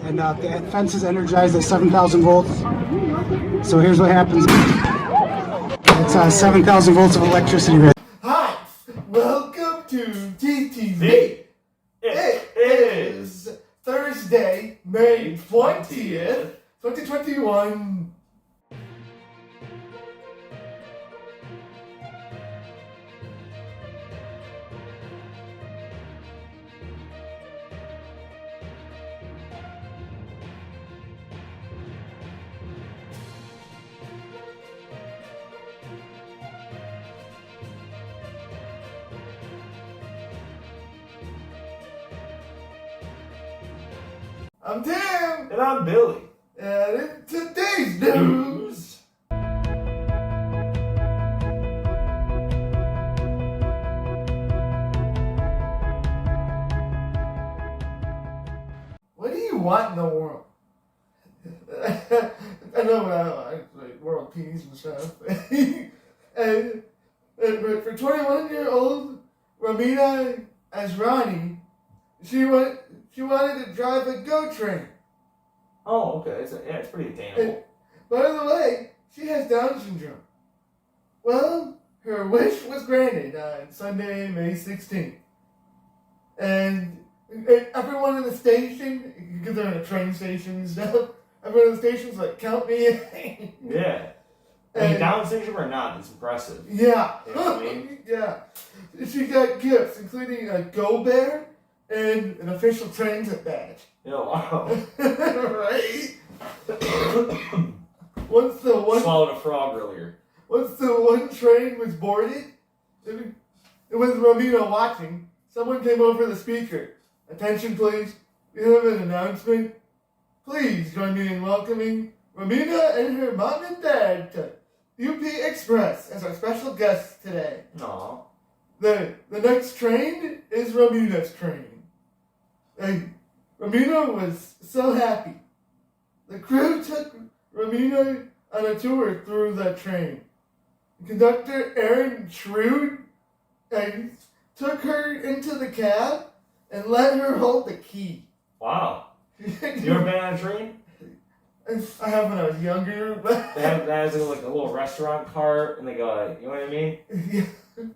and the fence is energized at 7,000 volts. So here's what happens. It's 7,000 volts of electricity right. Hi, welcome to TTV. It is Thursday, May 20th, 2021. I'm Tim. And I'm Billy. And in today's news, what do you want in the world? I know I like world peace and stuff. and for 21-year-old Ramina Asrani, she wanted to drive a GO train. Oh, okay. It's pretty attainable. And, by the way, she has Down syndrome. Well, her wish was granted on Sunday, May 16th. And everyone in the station, because they're in a train station and stuff, everyone in the station's like, count me in. Yeah. I mean, Down syndrome or not, it's impressive. Yeah. You know what I mean? Yeah. She got gifts, including a Go Bear and an official transit badge. Yeah, wow. Right? Once the one Swallowed a frog earlier. Once the one train was boarded, it was Ramina watching. Someone came over the speaker. Attention, please. We have an announcement. Please join me in welcoming Ramina and her mom and dad to UP Express as our special guests today. Aw. The next train is Ramina's train. And Ramina was so happy. The crew took Ramina on a tour through the train. Conductor Aaron Trude took her into the cab and let her hold the key. Wow. You ever been on a train? I have when I was younger, but They have that as like a little restaurant cart, and they go, you know what I mean? yeah.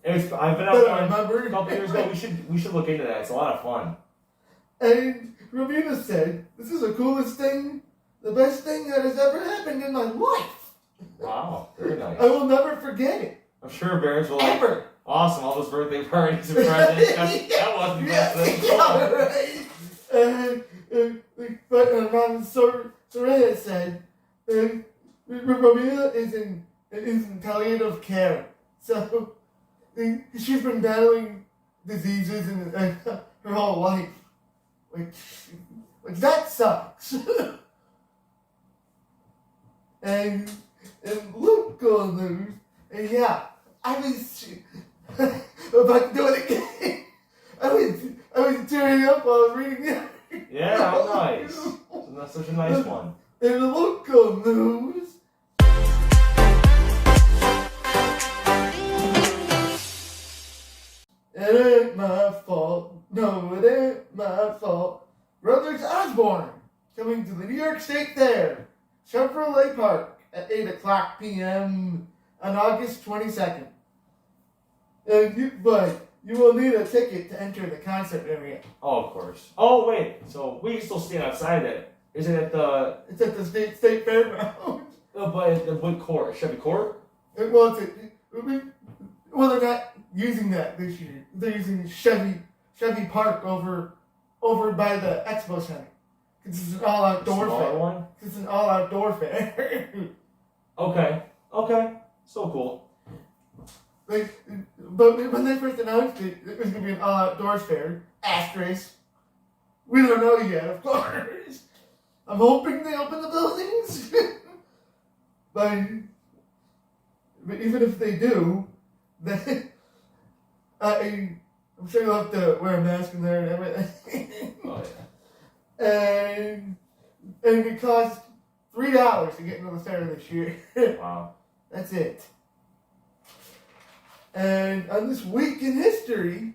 I've been But up I one remember a couple years ago. We should look into that. It's a lot of fun. And Ramina said, "This is the coolest thing, the best thing that has ever happened in my life. Wow. Very nice. I will never forget it. I'm sure parents will like, Ever." awesome, all those birthday parties and presents. That wasn't the best thing. Yeah, right. But Ron Soraya said, Ramina is in palliative care. So she's been battling diseases her whole life. Which that sucks. and local news, and yeah, I was about to do it again. I was tearing up while I was reading it. Yeah, how nice. That's such a nice one. In local news, it ain't my fault. No, it ain't my fault. Brothers Osborne coming to the New York State Fair, Chevrolet Park at 8 o'clock p.m. on August 22nd. But you will need a ticket to enter the concert area. Oh, of course. Oh, wait. So we can still stand outside it. Is it at the... It's at the State Fairground. But at the wood court? Chevy Court? Well, they're not using that this year. They're using Chevy Park over by the Expo Center. It's an all-outdoor fair. One? It's an all-outdoor fair. Okay. So cool. But when they first announced it was going to be an all-outdoors fair. Asterisk. We don't know yet, of course. I'm hoping they open the buildings. but even if they do, then I'm sure you'll have to wear a mask in there and everything. Oh, yeah. And it costs $3 to get into the fair this year. Wow. That's it. And on this week in history,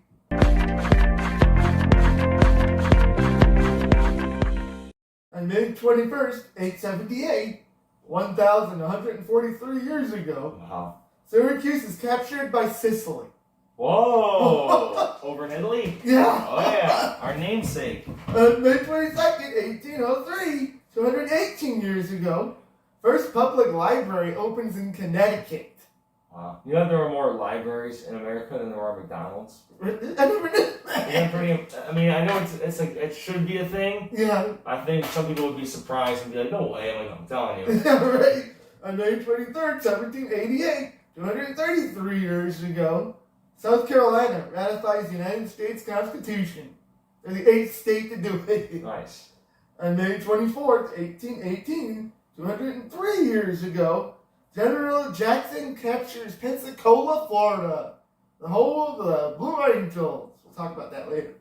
On May 21st, 878, 1,143 years ago, Wow. Syracuse is captured by Sicily. Whoa! Over in Italy? Yeah. Oh yeah, our namesake. On May 22nd, 1803, 218 years ago, first public library opens in Connecticut. Wow. You know there were more libraries in America than there are McDonald's? I never knew that. I mean, I know it's like, it should be a thing. Yeah. I think some people would be surprised and be like, no way, I'm telling you. Yeah, right. On May 23rd, 1788, 233 years ago, South Carolina ratifies the United States Constitution. They're the 8th state to do it. Nice. On May 24th, 1818, 203 years ago, General Jackson captures Pensacola, Florida. The whole of the Blue Angels. We'll talk about that later.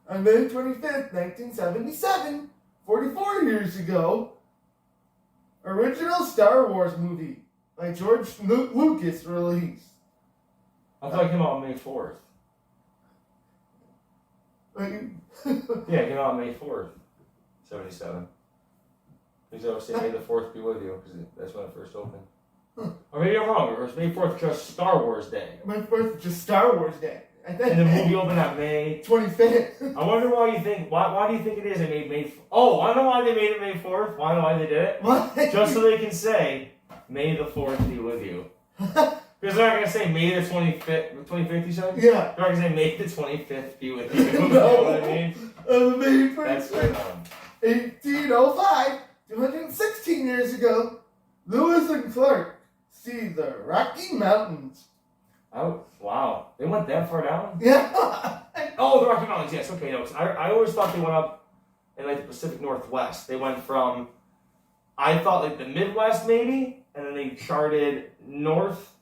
On May 25th, 1977, 44 years ago, original Star Wars movie by George Lucas released. I thought it came out on May 4th. Yeah, it came out on May 4th, 77. Because I was saying May the 4th be with you, because that's when it first opened. Or maybe I'm wrong, or it's May 4th just Star Wars Day. May 4th, just Star Wars Day. And the movie opened on May 25th. I wonder why you think, why do you think it is they made May, oh, I know why they made it May 4th, why know why they did it? What? Just so they can say, May the 4th be with you. Because they're not going to say May the 25th, you said? Yeah. They're not going to say May the 25th be with you. No. You know what I mean? May That's 26th, 1805, 216 years ago, Lewis and Clark see the Rocky Mountains. Oh, wow. They went that far down? Yeah. Oh, the Rocky Mountains, yes. Okay, no. I always thought they went up in like the Pacific Northwest. They went from, I thought like the Midwest maybe, and then they charted north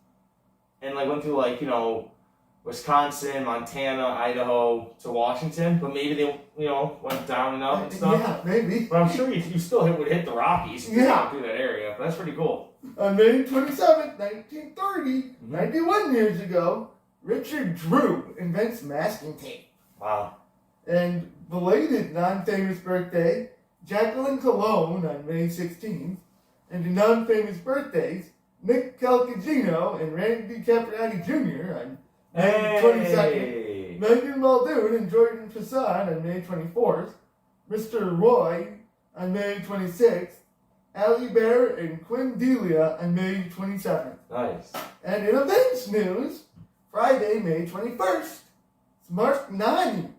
and like went through like, you know, Wisconsin, Montana, Idaho to Washington, but maybe they, you know, went down and up and stuff. Yeah, maybe. But I'm sure you still would hit the Rockies if you Yeah. went through that area. But that's pretty cool. On May 27th, 1930, 91 years ago, Richard Drew invents masking tape. Wow. And belated non-famous birthday, Jacqueline Colon on May 16th. And the non-famous birthdays, Nick Calcagino and Randy Capriati Jr. on May 22nd. Megan Muldoon and Jordan Fassan on May 24th. Mr. Roy on May 26th. Allie Bear and Quinn Delia on May 27th. Nice. And in events news, Friday, May 21st, it's Mark 9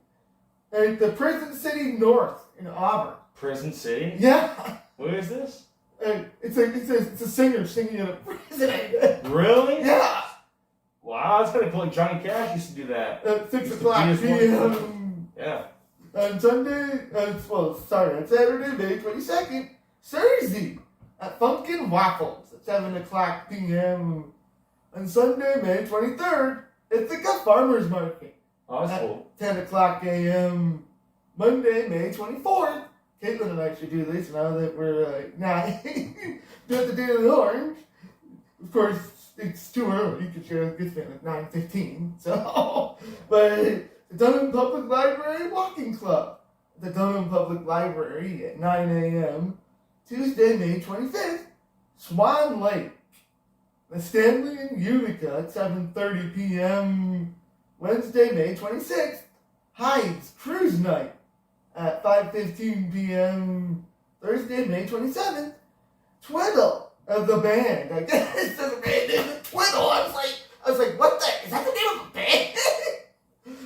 at the Prison City North in Auburn. Prison City? Yeah. Where is this? And it's a singer singing in a prison. Really? Yeah. Wow, that's kind of cool. Like Johnny Cash used to do that. At 6 Used to o'clock beat his p.m. Yeah. On Sunday, on Saturday, May 22nd, Thursday at Funkin' Waffles at 7 o'clock p.m. On Sunday, May 23rd, Ithaca Farmers Market Oh, that's at cool. 10 o'clock a.m. Monday, May 24th, Caitlin and I should do this now that we're not doing the Daily Orange. Of course, it's too early because it gets me at 9:15. So, but the Dunham Public Library Walking Club, the Dunham Public Library at 9 a.m. Tuesday, May 25th, Swan Lake, the Stanley and Utica at 7:30 p.m. Wednesday, May 26th, Hyde's Cruise Night at 5:15 p.m. Thursday, May 27th, Twiddle of the band. I guess the band is Twiddle. I was like, what the? Is that the name of a band?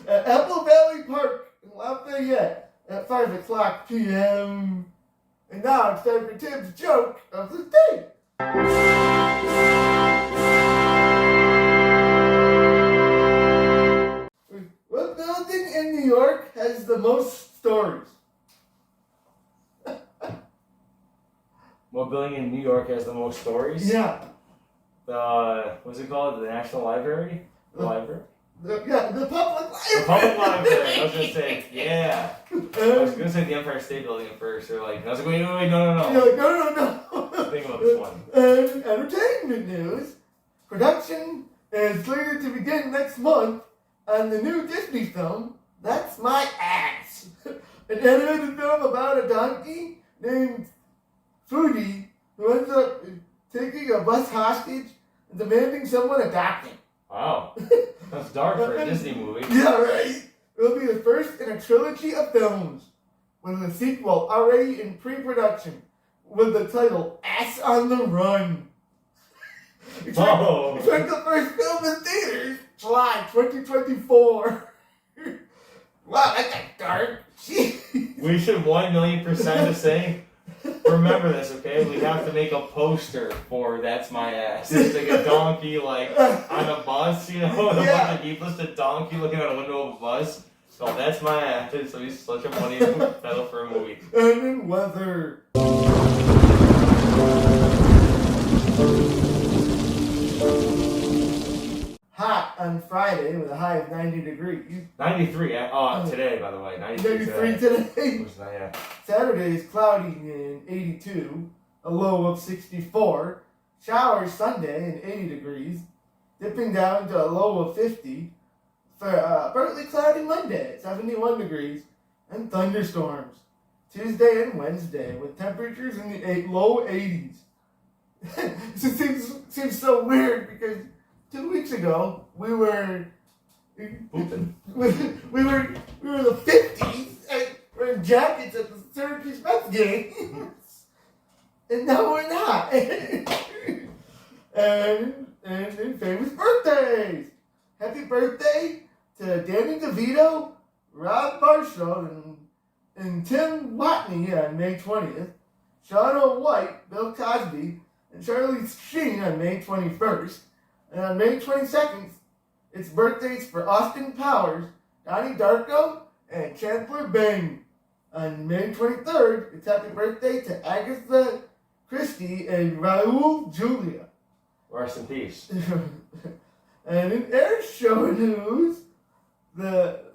At Apple Valley Park in Lafayette at 5 o'clock p.m. And now it's time for Tim's joke of the day. What building in New York has the most stories? What building in New York has the most stories? Yeah. What's it called? The National Library? The library? The public library. The public library. I was going to say, yeah. I was going to say the Empire State Building at first. Or like, I was like, wait, no. You're like, no. Think about this one. And entertainment news. Production is slated to begin next month on the new Disney film, That's My Ass. An animated film about a donkey named Foodie who ends up taking a bus hostage and demanding someone adopt him. Wow. That's dark for a Disney movie. Yeah, right. It'll be the first in a trilogy of films, with a sequel already in pre-production, with the title Ass on the Run. Expect the first film in theaters July 2024. Wow, that got dark. Jeez. We should 1,000,000% say, remember this, okay? We have to make a poster for That's My Ass. It's like a donkey, like, on a bus, you know? And a bunch of people, just a donkey looking out a window of a bus. So That's My Ass. So he's such a funny title for a movie. And in weather. Hot on Friday with a high of 90 degrees. 93, today, by the way. 93 today. Yeah. Saturday is cloudy and 82, a low of 64. Showers Sunday and 80 degrees, dipping down to a low of 50. For partly cloudy Monday at 71 degrees, and thunderstorms Tuesday and Wednesday with temperatures in the low 80s. It seems so weird because 2 weeks ago we were Pooping. we were in the 50s and wearing jackets at the Syracuse Mets game, and now we're not. and famous birthdays. Happy birthday to Danny DeVito, Rob Marshall, and Tim Watney on May 20th, Shauna White, Bill Cosby, and Charlie Sheen on May 21st. And on May 22nd, it's birthdays for Austin Powers, Donnie Darko, and Chandler Bing. On May 23rd, it's happy birthday to Agatha Christie and Raul Julia. Rest in peace. And in air show news,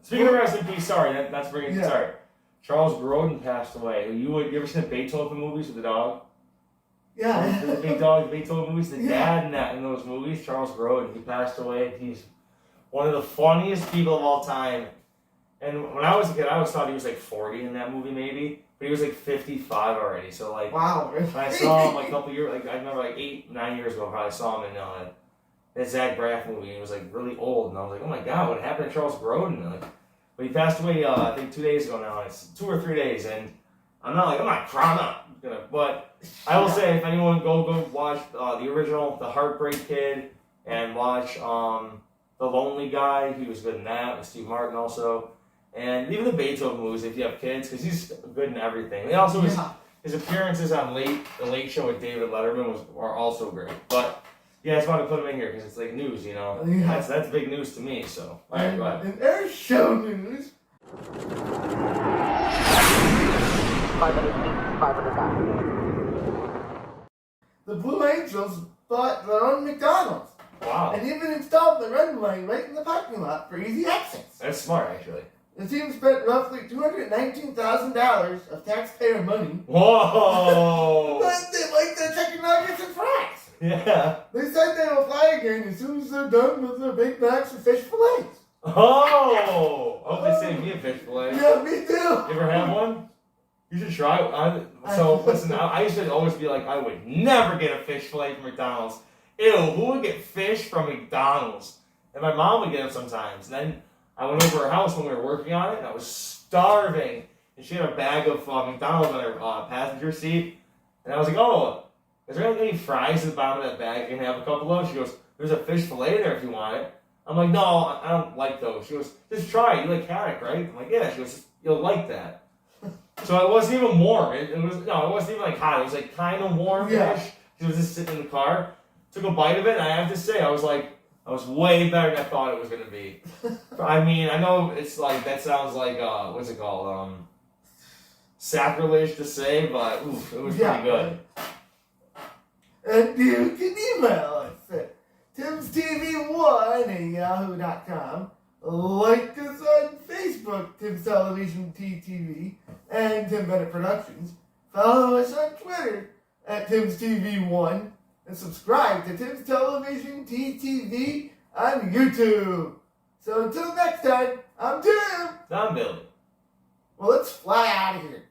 Speaking of rest in peace, sorry, that's bringing. Yeah. Sorry, Charles Grodin passed away. You ever seen the Beethoven movies with the dog? Yeah. The big dog, the Beethoven movies. The dad in those movies, Charles Grodin, he passed away. He's one of the funniest people of all time. And when I was a kid, I always thought he was like 40 in that movie, maybe, but he was like 55 already. So like, Wow. when I saw him like a couple years, like I remember like 8-9 years ago, I probably saw him in that Zach Braff movie. And he was like really old, and I was like, oh my god, what happened to Charles Grodin? Like, but he passed away, I think 2 days ago now. It's 2 or 3 days, and I'm not crying up. But I will say, if anyone go watch the original, The Heartbreak Kid, and watch The Lonely Guy. He was good in that with Steve Martin also, and even the Beethoven movies if you have kids, because he's good in everything. And also his appearances on The Late Show with David Letterman are also great. But yeah, I just wanted to put him in here because it's like news, you know. Yeah. That's big news to me. So all right, go ahead. In air show news. 500 feet, 500 back. The Blue Angels bought their own McDonald's. Wow. And even installed the runway right in the parking lot for easy access. That's smart, actually. The team spent roughly $219,000 of taxpayer money. Whoa! But they like their chicken nuggets and fries. Yeah. They said they will fly again as soon as they're done with their Big Macs and fish fillets. Oh! I hope they save me a fish fillet. Yeah, me too. You ever have one? You should try it. Listen, I used to always be like, I would never get a fish fillet from McDonald's. Ew, who would get fish from McDonald's? And my mom would get them sometimes. And then I went over her house when we were working on it, and I was starving. And she had a bag of McDonald's on her passenger seat. And I was like, oh, is there any fries at the bottom of that bag? You can have a couple of. She goes, there's a fish fillet there if you want it. I'm like, no, I don't like those. She goes, just try it. You like haddock, right? I'm like, yeah. She goes, you'll like that. So it wasn't even warm. It wasn't even like hot. It was like kind of warm-ish. Yeah. She was just sitting in the car. Took a bite of it, and I have to say, I was way better than I thought it was going to be. I mean, I know it's like, that sounds like, what's it called? Sacrilege to say, but oof, it was pretty good. And you can email us at timstv1@yahoo.com. Like us on Facebook, Tim's Television TTV and Tim Bennett Productions. Follow us on Twitter at Tim's TV1. And subscribe to Tim's Television TTV on YouTube. So until next time, I'm Tim. I'm Billy. Well, let's fly out of here.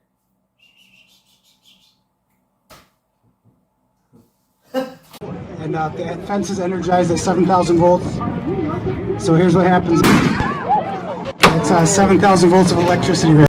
And the fence is energized at 7,000 volts. So here's what happens. It's 7,000 volts of electricity.